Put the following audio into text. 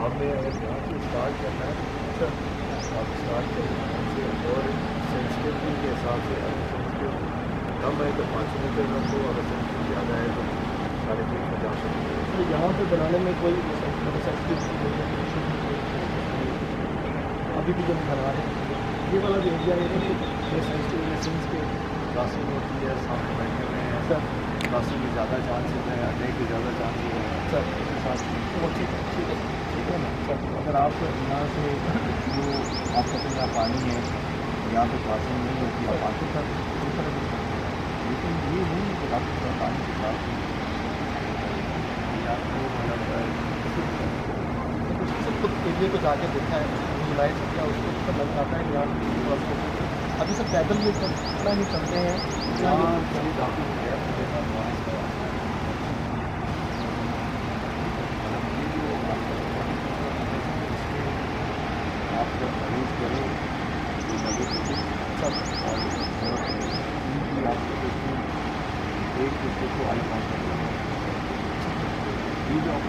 आपने अगर यहाँ से स्टार्ट करना है तो आप स्टार्ट करें यहाँ से, और सेंसिटिविटी के हिसाब से अगर सेंसिटिव कम है तो 500 मीटर रखो, अगर सेंसिटिव ज़्यादा है तो 350 में जा सकते हो। तो यहाँ पे बनाने में कोई सेंसिटिव अभी भी जो हम बना रहे हैं ये वाला जो एरिया है ये सेंसिटिव मशीन्स के क्लासिंग होती है, सामने बैठे हुए हैं सर क्लासिंग के ज़्यादा चांसेस हैं, अटैक के ज़्यादा चांसेस हैं सर उसके साथ। वो ठीक है ना सर। अगर आप यहाँ से जो आप कहते हैं यहाँ पानी है, यहाँ पे क्लासिंग नहीं होती, आप आगे तक दूसरा कर सकते हैं, लेकिन ये नहीं कि आपके पास पानी के साथ आपको खुद एरिए को जाके देखा है, यूटिलाइज किया, उसको तो लग आता है यहाँ अभी सब पैदल में इतना नहीं चलते हैं यहाँ कभी काफ़ी गैप देना आप जब यूज़ करें तो सब और आपको देखिए एक दूसरे को आई कॉन्टेक्ट ये जो आप